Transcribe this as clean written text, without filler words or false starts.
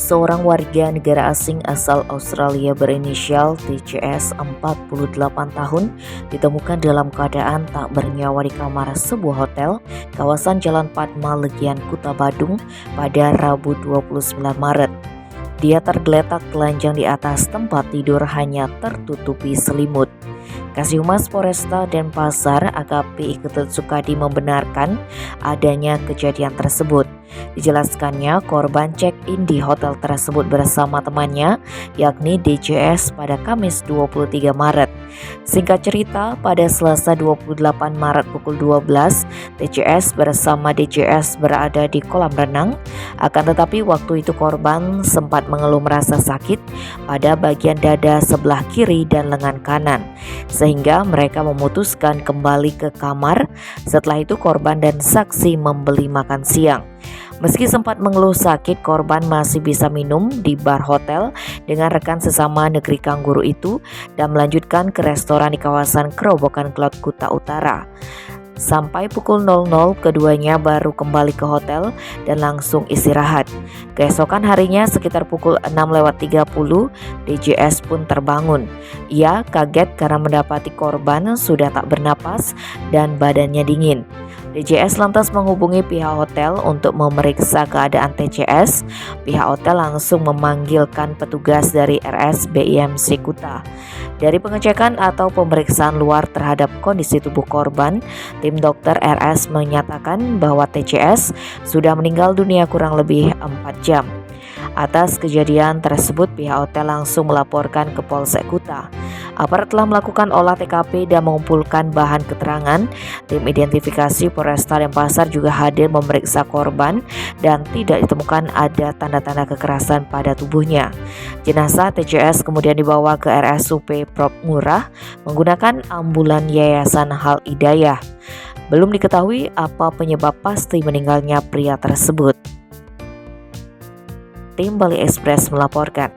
Seorang warga negara asing asal Australia berinisial TCS 48 tahun ditemukan dalam keadaan tak bernyawa di kamar sebuah hotel kawasan Jalan Padma Legian, Kuta Badung pada Rabu 29 Maret. Dia tergeletak telanjang di atas tempat tidur hanya tertutupi selimut. Kasihumas Polresta Denpasar AKP Ketut Sukadi membenarkan adanya kejadian tersebut. Dijelaskannya korban check-in di hotel tersebut bersama temannya yakni DJS pada Kamis 23 Maret. Singkat cerita, pada Selasa 28 Maret pukul 12, TCS bersama DJS berada di kolam renang. Akan tetapi waktu itu korban sempat mengeluh merasa sakit pada bagian dada sebelah kiri dan lengan kanan, sehingga mereka memutuskan kembali ke kamar. Setelah itu korban dan saksi membeli makan siang. Meski sempat mengeluh sakit, korban masih bisa minum di bar hotel dengan rekan sesama negeri Kangguru itu dan melanjutkan ke restoran di kawasan Kerobokan Cloud, Kuta Utara. Sampai pukul 00 keduanya baru kembali ke hotel dan langsung istirahat. Keesokan harinya sekitar pukul 6:30 DJS pun terbangun. Ia kaget karena mendapati korban sudah tak bernapas dan badannya dingin. DJS lantas menghubungi pihak hotel untuk memeriksa keadaan TCS. Pihak hotel langsung memanggilkan petugas dari RSBIMC Kuta. Dari pengecekan atau pemeriksaan luar terhadap kondisi tubuh korban, tim dokter RS menyatakan bahwa TCS sudah meninggal dunia kurang lebih 4 jam. Atas kejadian tersebut, pihak hotel langsung melaporkan ke Polsek Kuta. Aparat telah melakukan olah TKP dan mengumpulkan bahan keterangan. Tim identifikasi Polresta Denpasar juga hadir memeriksa korban dan tidak ditemukan ada tanda-tanda kekerasan pada tubuhnya. Jenazah TCS kemudian dibawa ke RSUP Prop Ngurah menggunakan ambulan Yayasan Hal Hidayah. Belum diketahui apa penyebab pasti meninggalnya pria tersebut. Tim Bali Express melaporkan.